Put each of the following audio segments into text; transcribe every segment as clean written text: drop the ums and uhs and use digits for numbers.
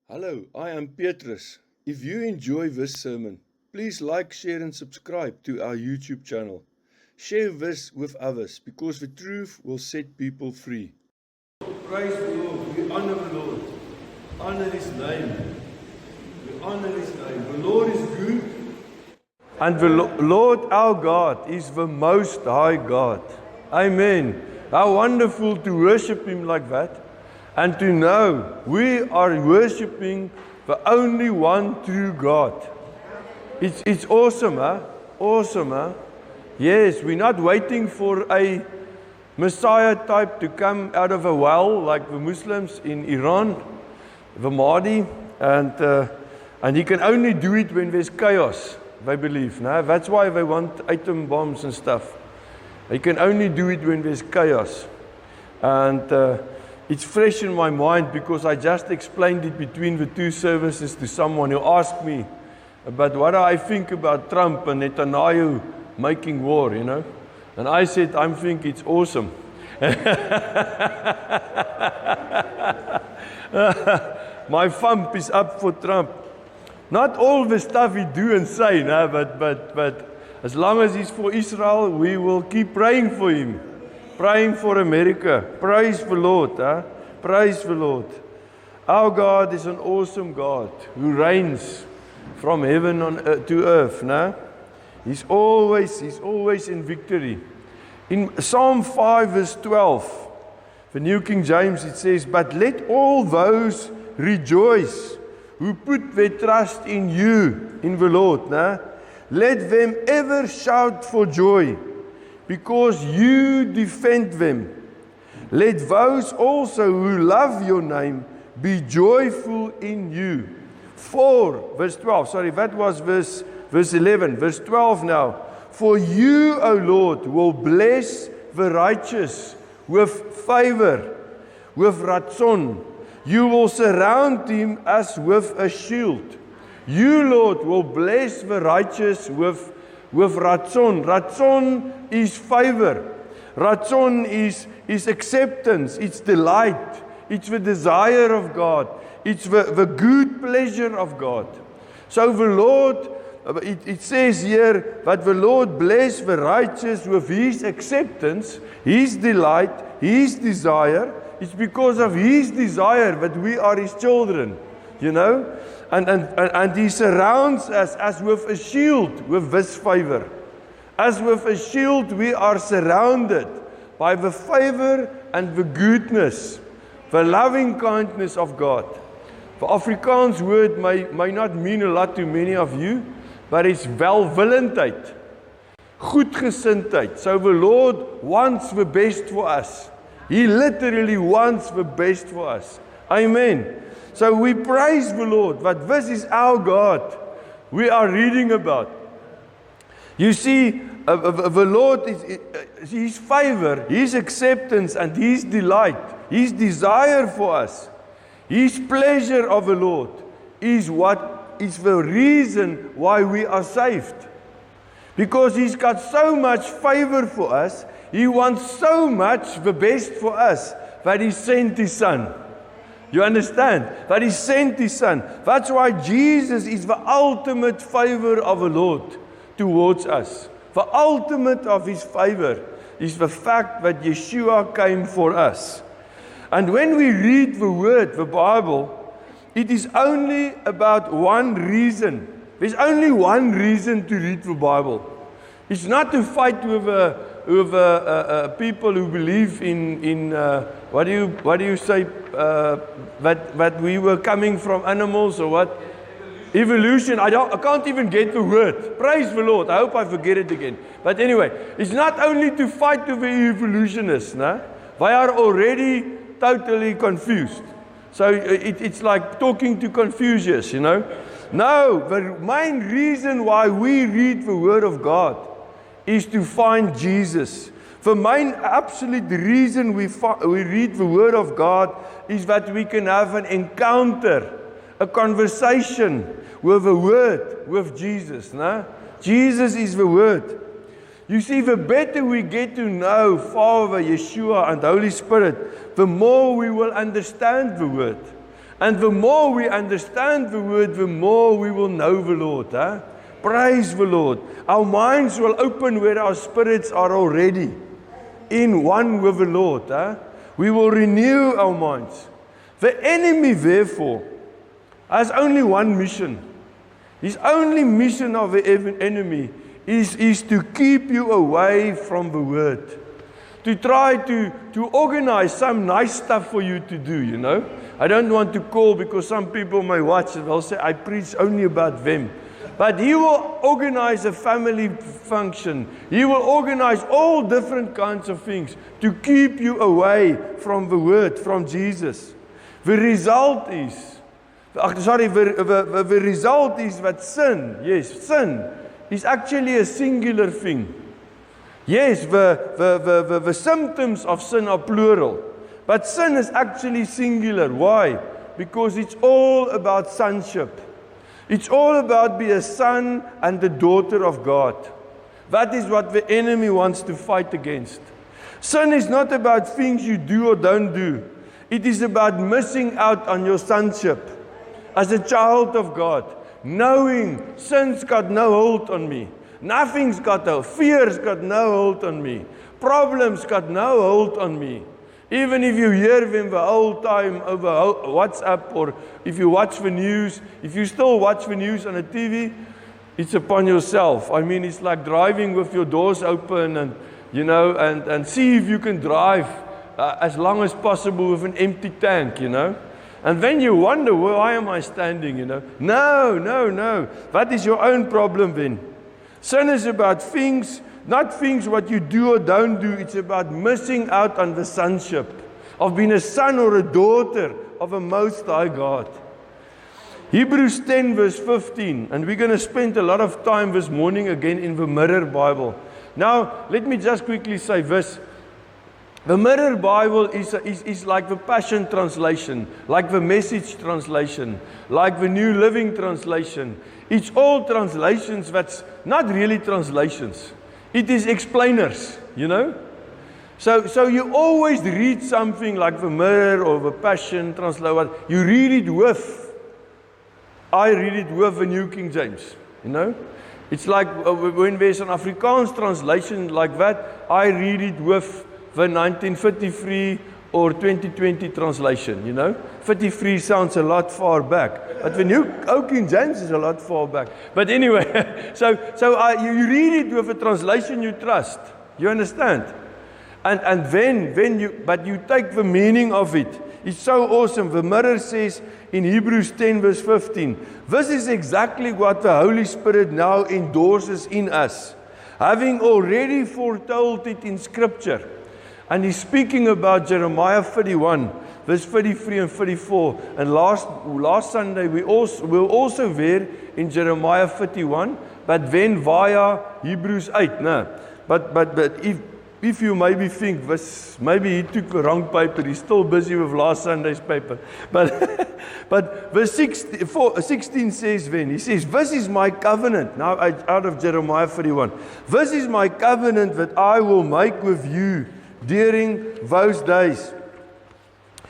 Hello, I am Petrus. If you enjoy this sermon, please like, share and subscribe to our YouTube channel. Share this with others because the truth will set people free. Praise the Lord. We honor the Lord. Honor His name. We honor His name. The Lord is good. And the Lord our God is the most high God. Amen. How wonderful to worship Him like that. And to know we are worshiping the only one true God. It's awesome, huh? Awesome, huh? Yes, we're not waiting for a Messiah type to come out of a well like the Muslims in Iran, the Mahdi, and he can only do it when there's chaos, they believe. No? That's why they want atom bombs and stuff. He can only do it when there's chaos. And it's fresh in my mind because I just explained it between the two services to someone who asked me about what I think about Trump and Netanyahu making war, you know. And I said, I think it's awesome. My thumb is up for Trump. Not all the stuff he do and say, no, but as long as he's for Israel, we will keep praying for him. Praying for America. Praise the Lord. Huh? Praise the Lord. Our God is an awesome God who reigns from heaven to earth. No? He's always in victory. In Psalm 5 verse 12, the New King James, it says, "But let all those rejoice who put their trust in you, in the Lord. No? Let them ever shout for joy, because you defend them. Let those also who love your name be joyful in you." 4, verse 12. Sorry, that was verse 11. Verse 12 now. "For you, O Lord, will bless the righteous with favor, with ratzon. You will surround him as with a shield. You, Lord, will bless the righteous with ratzon." Ratzon is favor. Ratzon is acceptance. It's delight. It's the desire of God. It's the good pleasure of God. So the Lord, it says here that the Lord bless the righteous with His acceptance, His delight, His desire. It's because of His desire that we are His children, you know. And He surrounds us as with a shield with this favor. As with a shield, we are surrounded by the favor and the goodness, the loving kindness of God. The Afrikaans word may not mean a lot to many of you, but it's welwillendheid, goedgesindheid. So the Lord wants the best for us. He literally wants the best for us. Amen. So we praise the Lord that this is our God we are reading about. You see, the Lord, His favor, His acceptance and His delight, His desire for us, His pleasure of the Lord is what is the reason why we are saved. Because He's got so much favor for us, He wants so much the best for us that He sent His Son. You understand? That He sent His Son. That's why Jesus is the ultimate favor of the Lord towards us. The ultimate of His favor is the fact that Yeshua came for us. And when we read the Word, the Bible, it is only about one reason. There's only one reason to read the Bible. It's not to fight with people who believe in what do you say, that we were coming from animals or what? Evolution. I can't even get the word. Praise the Lord. I hope I forget it again. But anyway, it's not only to fight with the evolutionists. No? They are already totally confused. So it's like talking to Confucius, you know. No, the main reason why we read the Word of God is to find Jesus. The main absolute reason we read the Word of God is that we can have an encounter, a conversation with the Word, with Jesus. No? Jesus is the Word. You see, the better we get to know Father, Yeshua, and Holy Spirit, the more we will understand the Word. And the more we understand the word, the more we will know the Lord. Huh? Praise the Lord. Our minds will open where our spirits are already in one with the Lord. Huh? We will renew our minds. The enemy, therefore, has only one mission. His only mission of the enemy is to keep you away from the word. To try to organize some nice stuff for you to do, you know. I don't want to call because some people may watch and they'll say, I preach only about them. But he will organize a family function. He will organize all different kinds of things to keep you away from the word, from Jesus. The result is, the result is that sin is actually a singular thing. Yes, the symptoms of sin are plural, but sin is actually singular. Why? Because it's all about sonship. It's all about being a son and a daughter of God. That is what the enemy wants to fight against. Sin is not about things you do or don't do. It is about missing out on your sonship as a child of God, knowing sin's got no hold on me. Nothing's got fear's got no hold on me. Problems got no hold on me. Even if you hear them the whole time over WhatsApp, or if you watch the news, if you still watch the news on the TV, it's upon yourself. I mean, it's like driving with your doors open and, you know, and see if you can drive as long as possible with an empty tank, you know. And then you wonder, well, why am I standing, you know? No. That is your own problem then. Sin is about things, not things what you do or don't do. It's about missing out on the sonship of being a son or a daughter of a Most High God. Hebrews 10 verse 15, and we're going to spend a lot of time this morning again in the Mirror Bible. Now, let me just quickly say this. The Mirror Bible is like the Passion Translation, like the Message Translation, like the New Living Translation. It's all translations that's not really translations. It is explainers, you know. So you always read something like the Mirror or the Passion Translation. You read it with. I read it with the New King James, you know. It's like when there's an Afrikaans translation like that, I read it with the 1953 or 2020 translation, you know. 53 sounds a lot far back, but the New King James is a lot far back. But anyway, so you read it with a translation you trust. You understand? And then you take the meaning of it. It's so awesome. The Mirror says in Hebrews 10 verse 15, this is exactly what the Holy Spirit now endorses in us, having already foretold it in Scripture. And he's speaking about Jeremiah 31, verse 33 and 34. And last Sunday we were also there in Jeremiah 31, but then via Hebrews 8. No. But if you maybe think, maybe he took the wrong paper, he's still busy with last Sunday's paper. But verse 16 says then, he says, this is my covenant, now out of Jeremiah 31. This is my covenant that I will make with you during those days,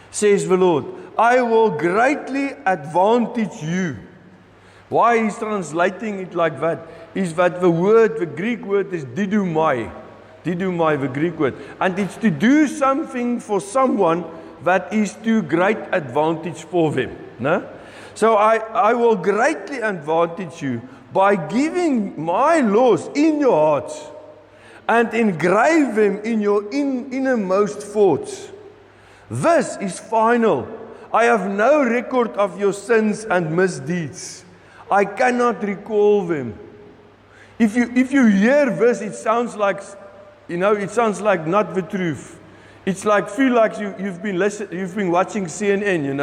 says the Lord. I will greatly advantage you. Why he's translating it like that is that the Greek word is didumai, the Greek word. And it's to do something for someone that is to great advantage for them. No? So I will greatly advantage you by giving my laws in your hearts and engrave them in your innermost thoughts. This is final. I have no record of your sins and misdeeds. I cannot recall them. If you hear this, it sounds like, it sounds like not the truth. It's like, feel like you've been watching CNN,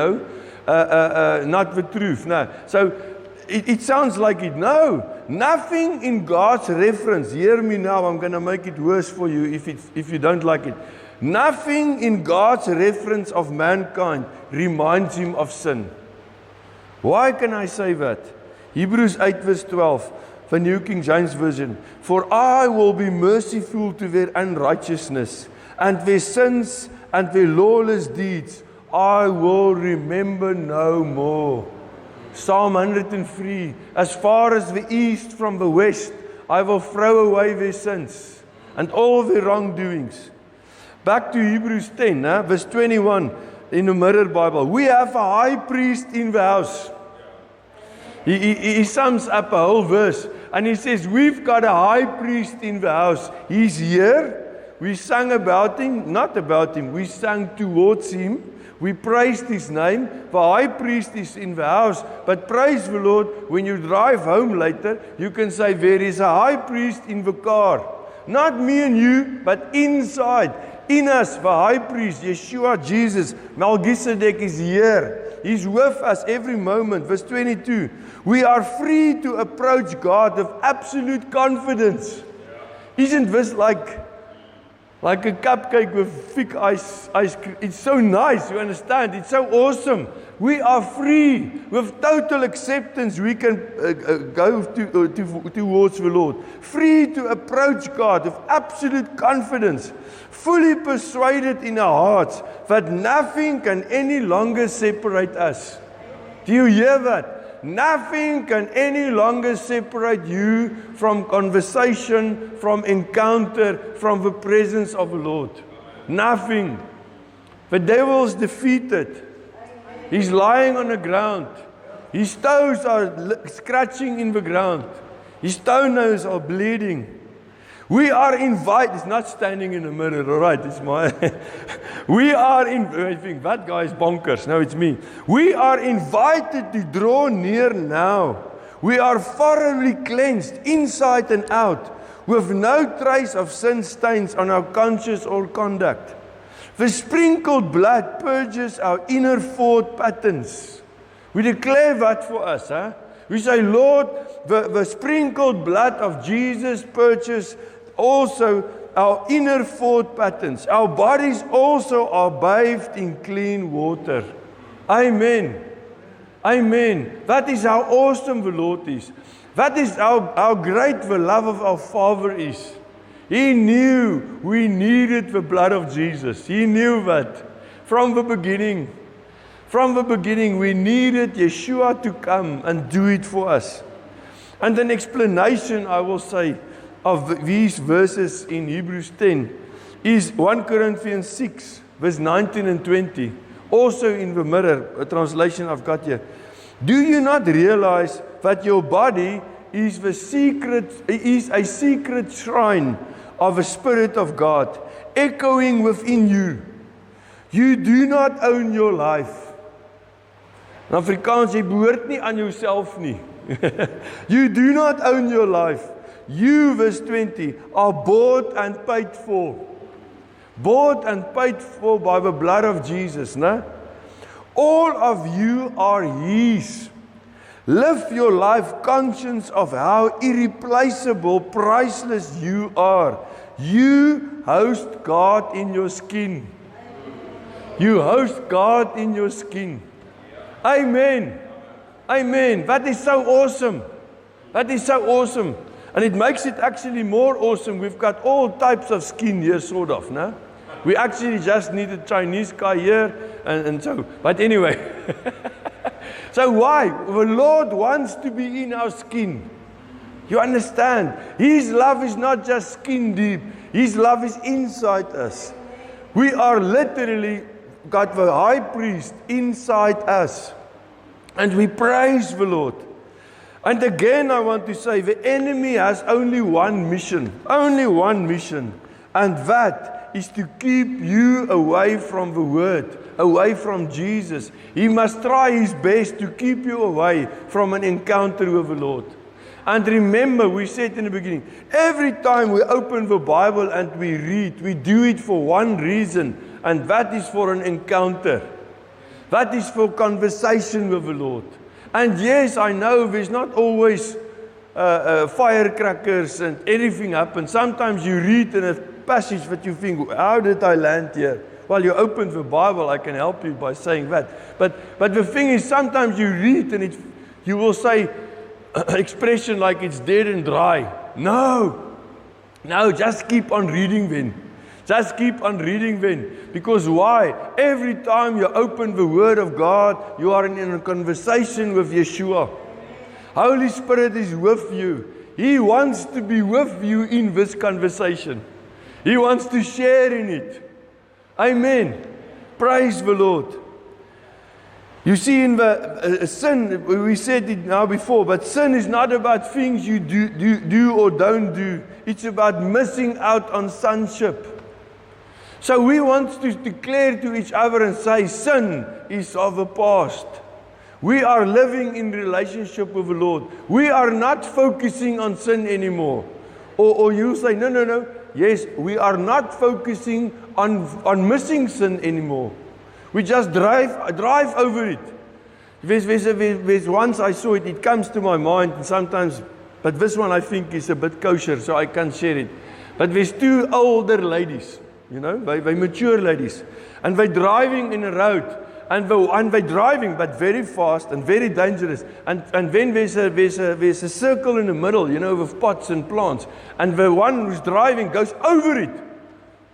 not the truth. No. So it sounds like it. No. Nothing in God's reference. Hear me now. I'm going to make it worse for you if you don't like it. Nothing in God's reference of mankind reminds him of sin. Why can I say that? Hebrews 8 verse 12, the New King James Version. For I will be merciful to their unrighteousness, and their sins and their lawless deeds I will remember no more. Psalm 103, as far as the east from the west, I will throw away their sins and all their wrongdoings. Back to Hebrews 10, verse 21 in the Mirror Bible. We have a high priest in the house. He sums up a whole verse and he says, we've got a high priest in the house. He's here. We sang about him, not about him. We sang towards him. We praised his name. The high priest is in the house. But praise the Lord, when you drive home later, you can say, there is a high priest in the car. Not me and you, but inside. In us, the high priest, Yeshua, Jesus, Melchizedek is here. He's with us every moment. Verse 22. We are free to approach God with absolute confidence. Isn't this like a cupcake with thick ice cream? It's so nice, you understand? It's so awesome. We are free with total acceptance. We can go towards the Lord. Free to approach God with absolute confidence. Fully persuaded in our hearts that nothing can any longer separate us. Do you hear that? Nothing can any longer separate you from conversation, from encounter, from the presence of the Lord. Nothing. The devil's defeated. He's lying on the ground. His toes are scratching in the ground. His toenails are bleeding. We are invited. It's not standing in the mirror, all right? It's my. We are in. I think that guy is bonkers. No, it's me. We are invited to draw near now. We are thoroughly cleansed inside and out, with no trace of sin stains on our conscience or conduct. The sprinkled blood purges our inner thought patterns. We declare that for us, huh? We say, Lord, the sprinkled blood of Jesus purges also our inner thought patterns. Our bodies also are bathed in clean water. Amen. Amen. That is how awesome the Lord is. That is how great the love of our Father is. He knew we needed the blood of Jesus. He knew that from the beginning. From the beginning, we needed Yeshua to come and do it for us. And an explanation, I will say, of these verses in Hebrews 10 is 1 Corinthians 6, verse 19 and 20. Also in the Mirror, a translation I've got here. Do you not realize that your body is a secret shrine of the Spirit of God, echoing within you? You do not own your life. In Afrikaans, jy behoort nie aan jouself nie. You do not own your life. You, verse 20, are bought and paid for. Bought and paid for by the blood of Jesus. No? All of you are His. Live your life conscious of how irreplaceable, priceless you are. You host God in your skin. You host God in your skin. Amen. Amen. That is so awesome. That is so awesome. And it makes it actually more awesome. We've got all types of skin here, sort of, no? We actually just need a Chinese guy here, and so. But anyway. So why? The Lord wants to be in our skin. You understand? His love is not just skin deep. His love is inside us. We are literally got the high priest inside us. And we praise the Lord. And again, I want to say, the enemy has only one mission. Only one mission. And that is to keep you away from the Word, away from Jesus. He must try his best to keep you away from an encounter with the Lord. And remember, we said in the beginning, every time we open the Bible and we read, we do it for one reason, and that is for an encounter. That is for conversation with the Lord. And yes, I know there's not always firecrackers and everything happens. Sometimes you read in a passage that you think, how did I land here? Well, you open the Bible, I can help you by saying that. But the thing is, sometimes you read and you will say expression like it's dead and dry. No, just keep on reading then. Just keep on reading then. Because why? Every time you open the Word of God, you are in a conversation with Yeshua. Holy Spirit is with you. He wants to be with you in this conversation. He wants to share in it. Amen. Praise the Lord. You see, in the sin, we said it now before, but sin is not about things you do or don't do. It's about missing out on sonship. So we want to declare to each other and say, sin is of the past. We are living in relationship with the Lord. We are not focusing on sin anymore. Or you say, no. Yes, we are not focusing on missing sin anymore. We just drive over it. There's once I saw it, it comes to my mind, and sometimes, but this one I think is a bit kosher, so I can't share it. But there's two older ladies, they mature ladies, and they're driving in a road, and they're driving, but very fast and very dangerous. And then there's a circle in the middle, with pots and plants, and the one who's driving goes over it.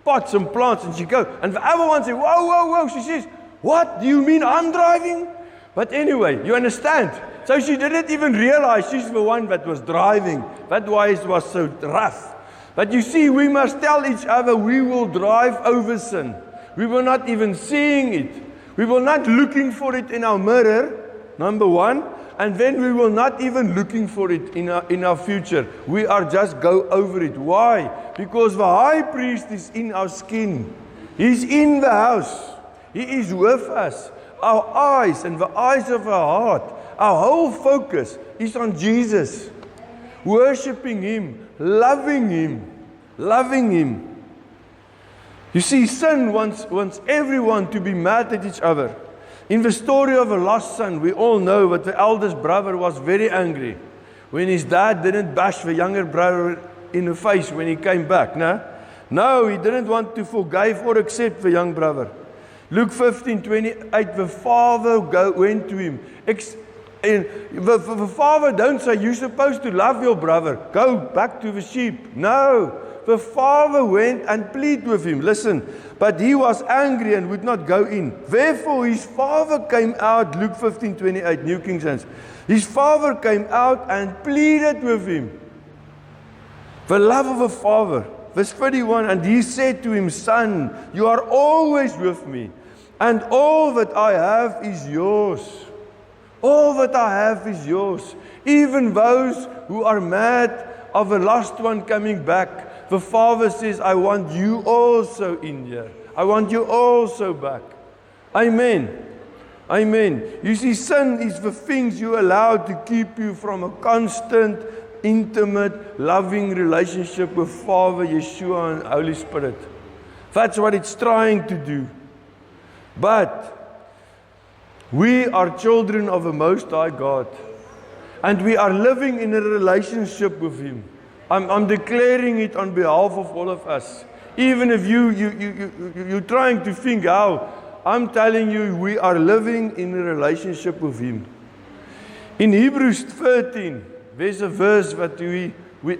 Pots and plants, and she goes, and the other one says, whoa, she says, what, do you mean I'm driving? But anyway, you understand, so she didn't even realize she's the one that was driving, that's why it was so rough. But you see, we must tell each other we will drive over sin. We were not even seeing it, we were not looking for it in our mirror, number one, and then we will not even looking for it in our future. We are just go over it. Why? Because the high priest is in our skin. He's in the house. He is with us. Our eyes and the eyes of our heart, our whole focus is on Jesus. Worshipping Him, loving Him. You see, sin wants everyone to be mad at each other. In the story of a lost son, we all know that the eldest brother was very angry when his dad didn't bash the younger brother in the face when he came back. No, he didn't want to forgive or accept the young brother. Luke 15:28, the father went to him. The father don't say, you're supposed to love your brother. Go back to the sheep. No. The father went and pleaded with him. Listen, but he was angry and would not go in. Therefore his father came out, Luke 15:28, New King James. His father came out and pleaded with him. The love of a father. Verse 31, and he said to him, Son, you are always with me, and all that I have is yours. All that I have is yours. Even those who are mad of a lost one coming back, the Father says, I want you also in here. I want you also back. Amen. Amen. You see, sin is the things you allow to keep you from a constant, intimate, loving relationship with Father, Yeshua, and Holy Spirit. That's what it's trying to do. But we are children of the Most High God. And we are living in a relationship with Him. I'm declaring it on behalf of all of us. Even if you're trying to think how, I'm telling you, we are living in a relationship with Him. In Hebrews 13, there's a verse that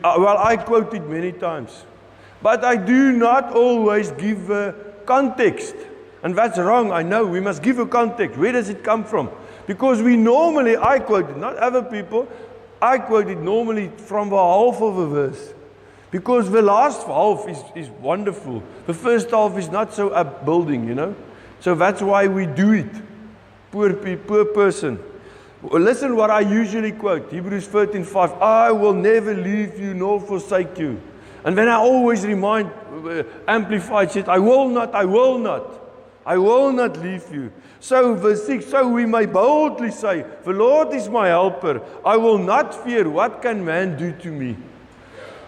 I quote it many times. But I do not always give a context. And that's wrong, I know. We must give a context. Where does it come from? Because I quote it, not other people. I quote it normally from the half of a verse. Because the last half is wonderful. The first half is not so upbuilding, So that's why we do it. Poor person. Listen what I usually quote. Hebrews 13:5. I will never leave you nor forsake you. And then I always remind, Amplified said, I will not leave you. So verse 6, so we may boldly say, the Lord is my helper. I will not fear. What can man do to me?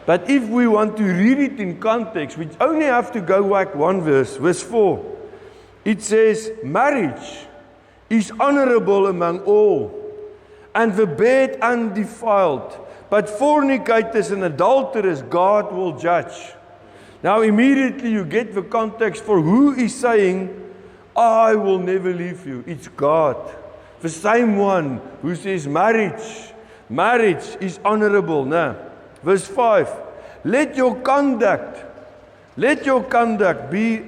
But if we want to read it in context, we only have to go back one verse, verse 4. It says, marriage is honorable among all, and the bed undefiled. But fornicators and adulterers God will judge. Now immediately you get the context for who is saying, I will never leave you. It's God. The same one who says marriage is honorable. Now, verse 5. Let your conduct Let your conduct be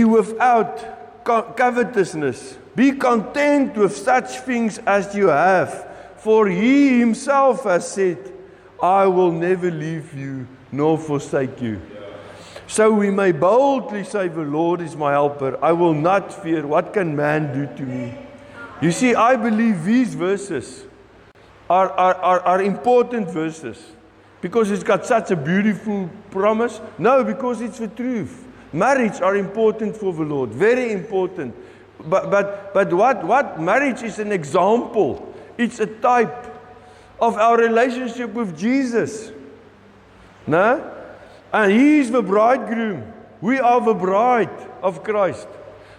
without covetousness. Be content with such things as you have, for He Himself has said, I will never leave you nor forsake you. So we may boldly say, the Lord is my helper. I will not fear. What can man do to me? You see, I believe these verses are important verses because it's got such a beautiful promise. No, because it's the truth. Marriage are important for the Lord, very important. But what marriage is an example. It's a type of our relationship with Jesus. No? And He is the bridegroom. We are the bride of Christ.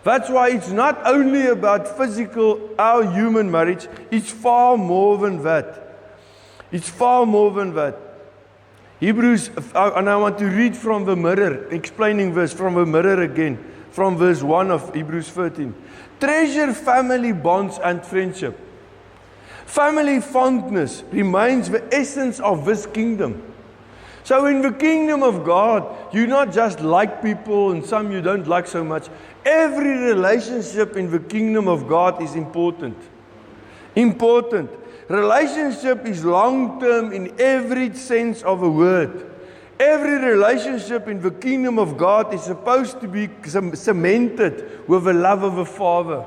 That's why it's not only about physical, our human marriage. It's far more than that. It's far more than that. Hebrews, and I want to read from the mirror, explaining verse from the mirror again, from verse 1 of Hebrews 13. Treasure family bonds and friendship. Family fondness remains the essence of this kingdom. So in the kingdom of God, you not just like people and some you don't like so much. Every relationship in the kingdom of God is important. Important. Relationship is long-term in every sense of a word. Every relationship in the kingdom of God is supposed to be cemented with the love of the Father.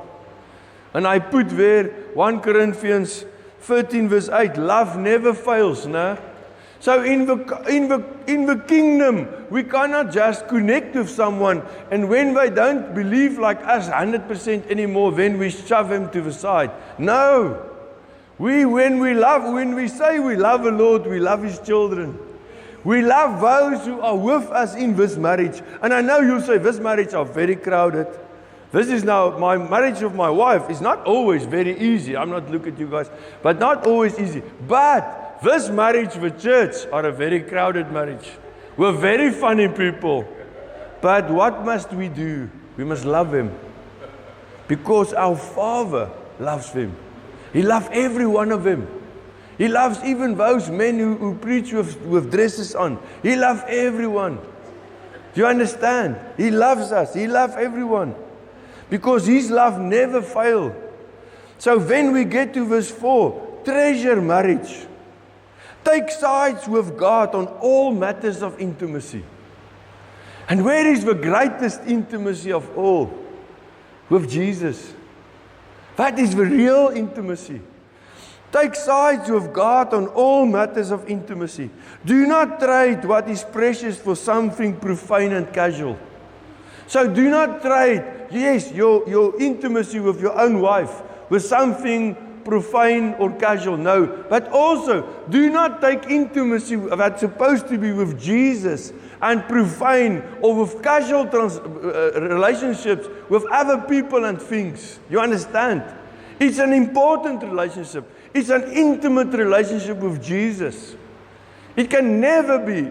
And I put there 1 Corinthians 13 verse 8, love never fails, no? So in the kingdom, we cannot just connect with someone, and when they don't believe like us 100% anymore, then we shove them to the side. No. When we say we love the Lord, we love His children. We love those who are with us in this marriage. And I know you'll say, this marriage are very crowded. This is now, my marriage with my wife is not always very easy. I'm not looking at you guys, but not always easy. But this marriage with church are a very crowded marriage. We're very funny people. But what must we do? We must love Him. Because our Father loves them. He loves every one of them. He loves even those men who preach with dresses on. He loves everyone. Do you understand? He loves us. He loves everyone. Because His love never fails. So when we get to verse 4, treasure marriage. Take sides with God on all matters of intimacy. And where is the greatest intimacy of all? With Jesus. That is the real intimacy. Take sides with God on all matters of intimacy. Do not trade what is precious for something profane and casual. So do not trade, yes, your intimacy with your own wife with something profane or casual. No. But also, do not take intimacy that's supposed to be with Jesus and profane or with casual relationships with other people and things. You understand? It's an important relationship. It's an intimate relationship with Jesus. It can never be.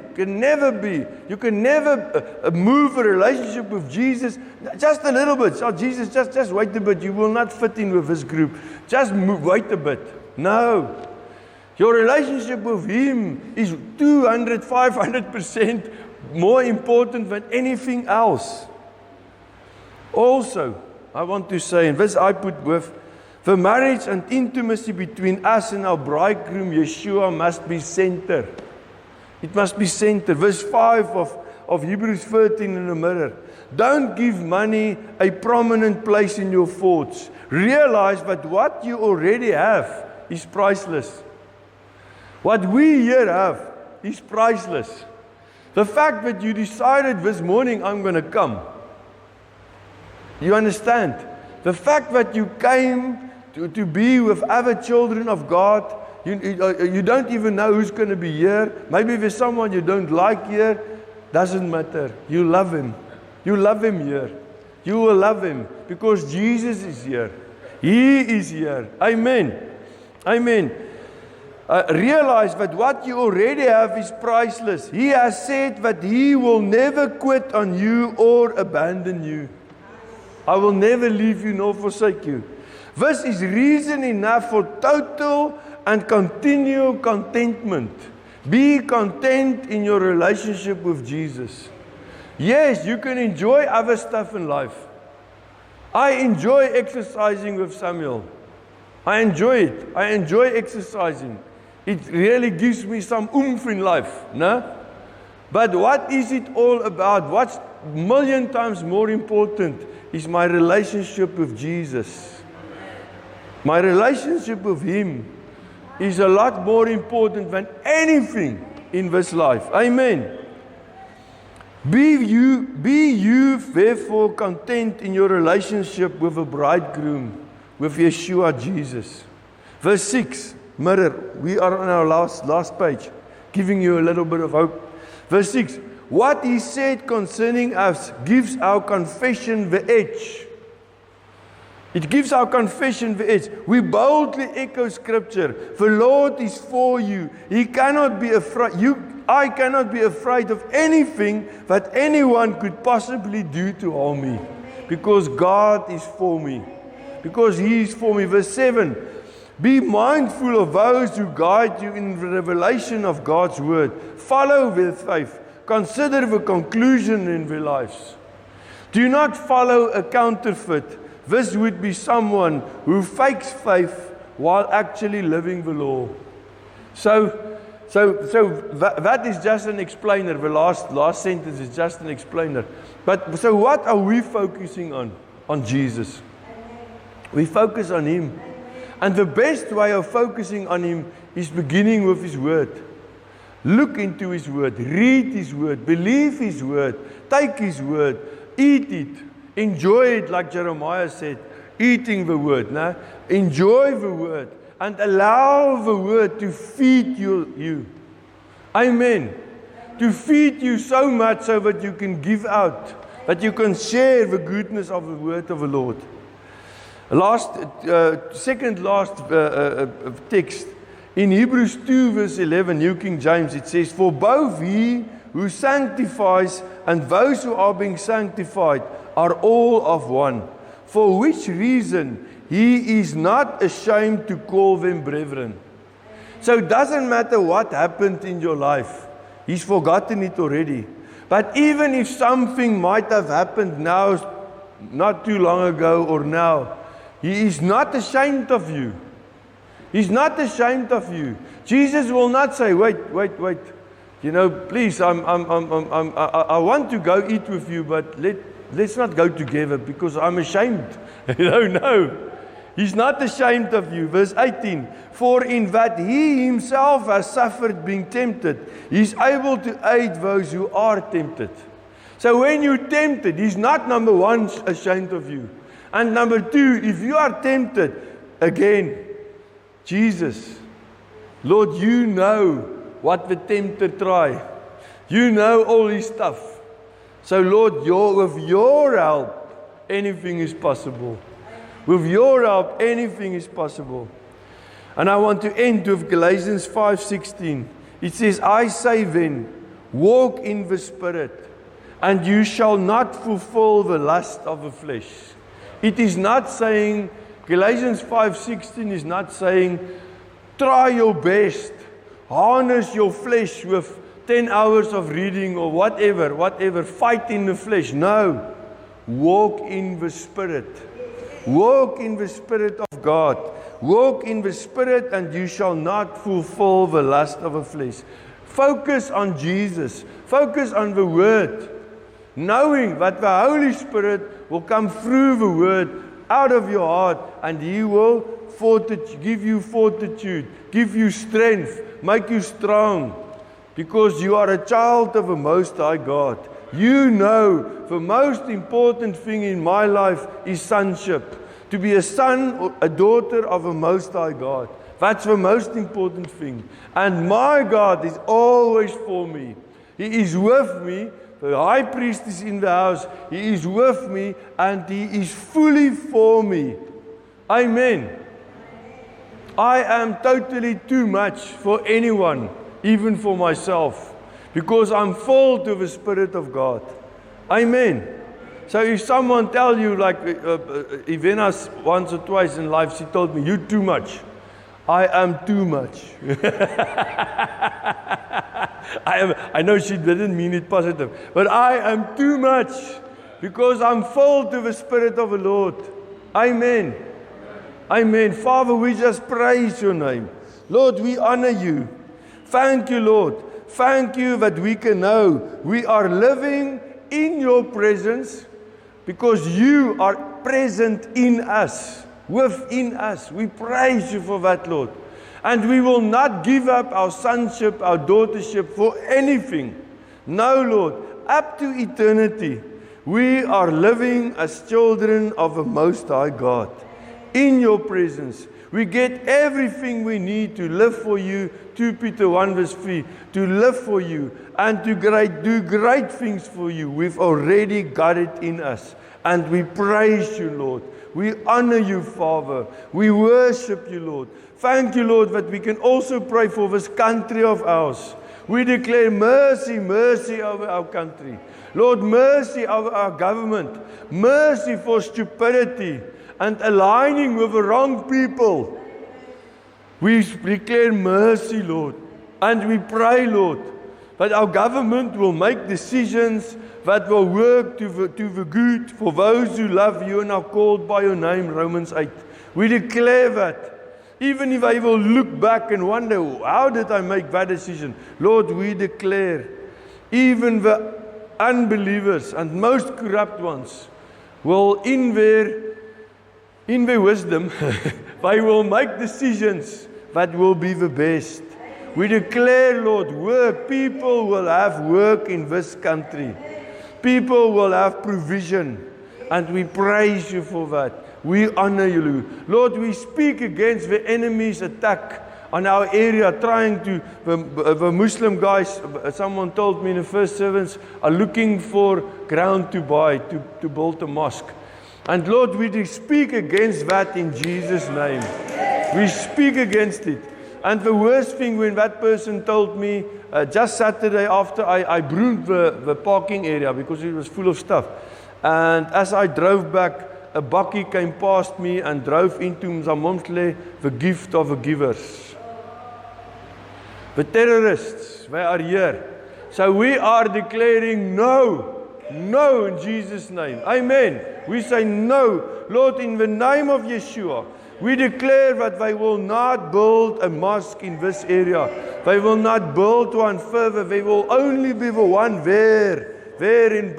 You can never move a relationship with Jesus just a little bit. So Jesus, just wait a bit. You will not fit in with this group. Just wait a bit. No. Your relationship with Him is 200, 500% more important than anything else. Also, I want to say, and this I put with, the marriage and intimacy between us and our bridegroom, Yeshua, must be center. It must be center. Verse 5 of Hebrews 13 in the mirror. Don't give money a prominent place in your thoughts. Realize that what you already have is priceless. What we here have is priceless. The fact that you decided this morning, I'm going to come. You understand? The fact that you came to be with other children of God, you don't even know who's going to be here. Maybe there's someone you don't like here. Doesn't matter. You love Him. You love Him here. You will love Him because Jesus is here. He is here. Amen. Amen. Realize that what you already have is priceless. He has said that He will never quit on you or abandon you. I will never leave you nor forsake you. This is reason enough for total and continual contentment. Be content in your relationship with Jesus. Yes, you can enjoy other stuff in life. I enjoy exercising with Samuel. I enjoy it. I enjoy exercising. It really gives me some oomph in life. No? But what is it all about? What's a million times more important is my relationship with Jesus. My relationship with Him is a lot more important than anything in this life. Amen. Be you therefore content in your relationship with the bridegroom, with Yeshua Jesus. Verse 6, mirror. We are on our last page, giving you a little bit of hope. Verse 6, what He said concerning us gives our confession the edge. It gives our confession the edge. We boldly echo Scripture. The Lord is for you. He cannot be afraid. I cannot be afraid of anything that anyone could possibly do to harm me. Because God is for me. Because He is for me. Verse 7. Be mindful of those who guide you in the revelation of God's word. Follow their faith. Consider the conclusion in their lives. Do not follow a counterfeit. This would be someone who fakes faith while actually living the law. So that is just an explainer. The last sentence is just an explainer. But so what are we focusing on? On Jesus. We focus on Him. And the best way of focusing on Him is beginning with His Word. Look into His Word. Read His Word. Believe His Word. Take His Word. Eat it. Enjoy it, like Jeremiah said. Eating the Word. No? Enjoy the Word. And allow the Word to feed you. Amen. To feed you so much so that you can give out. That you can share the goodness of the Word of the Lord. Second last text. In Hebrews 2 verse 11, New King James, it says, for both He who sanctifies and those who are being sanctified are all of one. For which reason He is not ashamed to call them brethren. So it doesn't matter what happened in your life. He's forgotten it already. But even if something might have happened now, not too long ago or now, He is not ashamed of you. He's not ashamed of you. Jesus will not say, wait. You know, please, I want to go eat with you, but let's not go together because I'm ashamed. No. He's not ashamed of you. Verse 18. For in that He Himself has suffered being tempted, He is able to aid those who are tempted. So when you're tempted, He's not, number one, ashamed of you. And number two, if you are tempted, again, Jesus, Lord, you know what the tempter try. You know all his stuff. So Lord, with your help, anything is possible. With your help, anything is possible. And I want to end with Galatians 5:16. It says, I say then, walk in the Spirit, and you shall not fulfill the lust of the flesh. It is not saying, Galatians 5:16 is not saying, try your best, harness your flesh with 10 hours of reading or whatever, fight in the flesh. No, walk in the Spirit. Walk in the Spirit of God. Walk in the Spirit and you shall not fulfill the lust of the flesh. Focus on Jesus. Focus on the Word. Knowing that the Holy Spirit will come through the Word out of your heart and He will give you fortitude, give you strength, make you strong. Because you are a child of the Most High God. You know the most important thing in my life is sonship. To be a son or a daughter of the Most High God. That's the most important thing. And my God is always for me. He is with me. The high priest is in the house. He is with me and He is fully for me. Amen. I am totally too much for anyone, even for myself, because I'm full to the Spirit of God. Amen. So if someone tells you, like Ivana once or twice in life, she told me, you're too much. I am too much. I know she didn't mean it positive, but I am too much because I'm filled with the Spirit of the Lord. Amen. Amen. Father, we just praise your name. Lord, we honor you. Thank you, Lord. Thank you that we can know we are living in your presence because you are present in us, within us. We praise you for that, Lord. And we will not give up our sonship, our daughtership for anything. No, Lord, up to eternity, we are living as children of the Most High God. In your presence, we get everything we need to live for you. 2 Peter 1 verse 3, to live for you and to do great things for you. We've already got it in us. And we praise you, Lord. We honor you, Father. We worship you, Lord. Thank you, Lord, that we can also pray for this country of ours. We declare mercy, mercy over our country. Lord, mercy over our government. Mercy for stupidity and aligning with the wrong people. We declare mercy, Lord. And we pray, Lord, that our government will make decisions that will work to the good for those who love you and are called by your name, Romans 8. We declare that. Even if I will look back and wonder, how did I make that decision? Lord, we declare, even the unbelievers and most corrupt ones will, in their wisdom, they will make decisions that will be the best. We declare, Lord, work. People will have work in this country. People will have provision. And we praise you for that. We honor you, Lord. We speak against the enemy's attack on our area, trying to, the Muslim guys, someone told me in the first service, are looking for ground to buy, to build a mosque. And Lord, we speak against that in Jesus' name. We speak against it. And the worst thing when that person told me, just Saturday after I brewed the parking area because it was full of stuff. And as I drove back, a bakkie came past me and drove into Mzamomhle, the gift of the givers. The terrorists, they are here. So we are declaring no in Jesus' name. Amen. We say no. Lord, in the name of Yeshua, we declare that they will not build a mosque in this area. They will not build one further. They will only be the one there. There in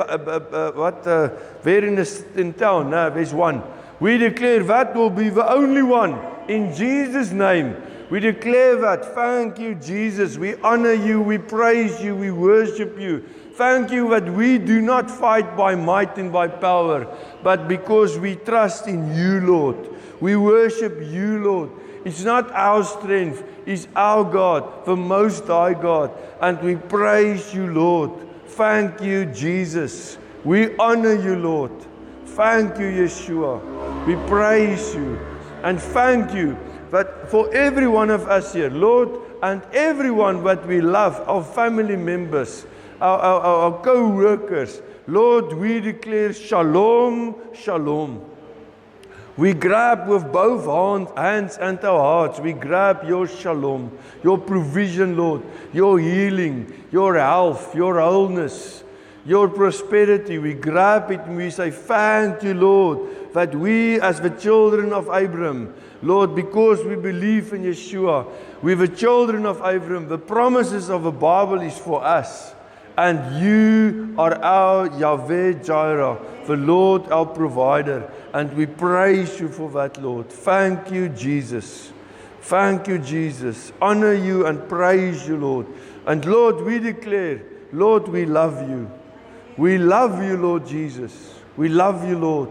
town, there's one. We declare that will be the only one. In Jesus' name, we declare that. Thank you, Jesus. We honor you, we praise you, we worship you. Thank you that we do not fight by might and by power, but because we trust in you, Lord. We worship you, Lord. It's not our strength, it's our God, the Most High God. And we praise you, Lord. Thank you, Jesus. We honor you, Lord. Thank you, Yeshua. We praise you. And thank you that for every one of us here, Lord, and everyone that we love, our family members, our co-workers, Lord, we declare shalom, shalom. We grab with both hands and our hearts. We grab your shalom, your provision, Lord, your healing, your health, your wholeness, your prosperity. We grab it and we say, thank you, Lord, that we as the children of Abraham, Lord, because we believe in Yeshua, we're the children of Abraham. The promises of the Bible is for us. And you are our Yahweh Jireh, the Lord our provider. And we praise you for that, Lord. Thank you, Jesus. Thank you, Jesus. Honor you and praise you, Lord. And Lord, we declare, Lord, we love you. We love you, Lord Jesus. We love you, Lord.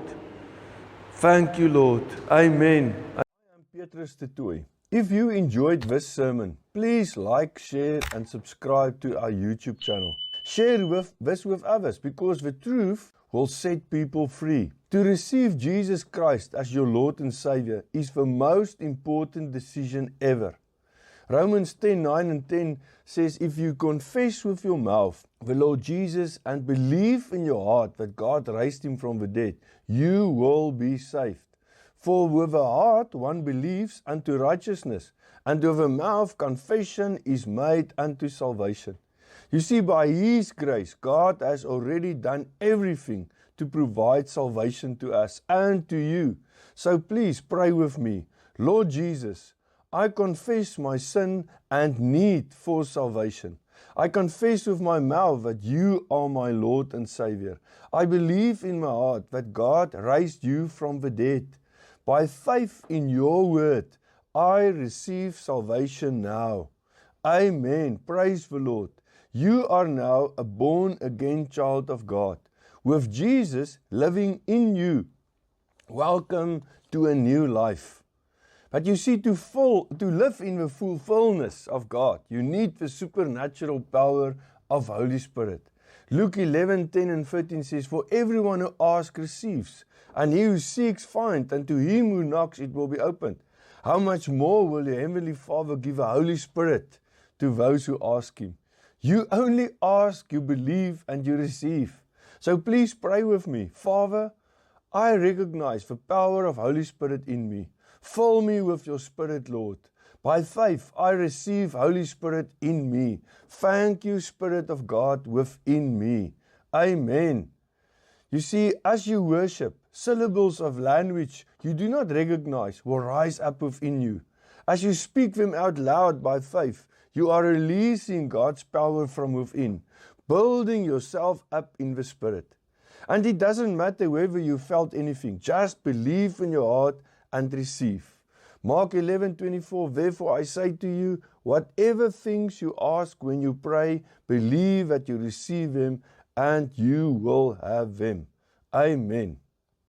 Thank you, Lord. Amen. I am Petrus de Tooy. If you enjoyed this sermon, please like, share, and subscribe to our YouTube channel. Share this with others because the truth will set people free. To receive Jesus Christ as your Lord and Savior is the most important decision ever. Romans 10:9 and 10 says, if you confess with your mouth the Lord Jesus and believe in your heart that God raised him from the dead, you will be saved. For with the heart one believes unto righteousness, and with the mouth confession is made unto salvation. You see, by His grace, God has already done everything to provide salvation to us and to you. So please pray with me. Lord Jesus, I confess my sin and need for salvation. I confess with my mouth that you are my Lord and Savior. I believe in my heart that God raised you from the dead. By faith in your word, I receive salvation now. Amen. Praise the Lord. You are now a born-again child of God, with Jesus living in you. Welcome to a new life. But you see, to live in the fullness of God, you need the supernatural power of Holy Spirit. Luke 11:10 and 13 says, For everyone who asks receives, and he who seeks finds, and to him who knocks it will be opened. How much more will your Heavenly Father give a Holy Spirit to those who ask Him? You only ask, you believe, and you receive. So please pray with me. Father, I recognize the power of Holy Spirit in me. Fill me with your Spirit, Lord. By faith, I receive Holy Spirit in me. Thank you, Spirit of God, within me. Amen. You see, as you worship, syllables of language you do not recognize will rise up within you. As you speak them out loud by faith, you are releasing God's power from within, building yourself up in the Spirit. And it doesn't matter whether you felt anything, just believe in your heart and receive. Mark 11:24, Therefore I say to you, whatever things you ask when you pray, believe that you receive them and you will have them. Amen.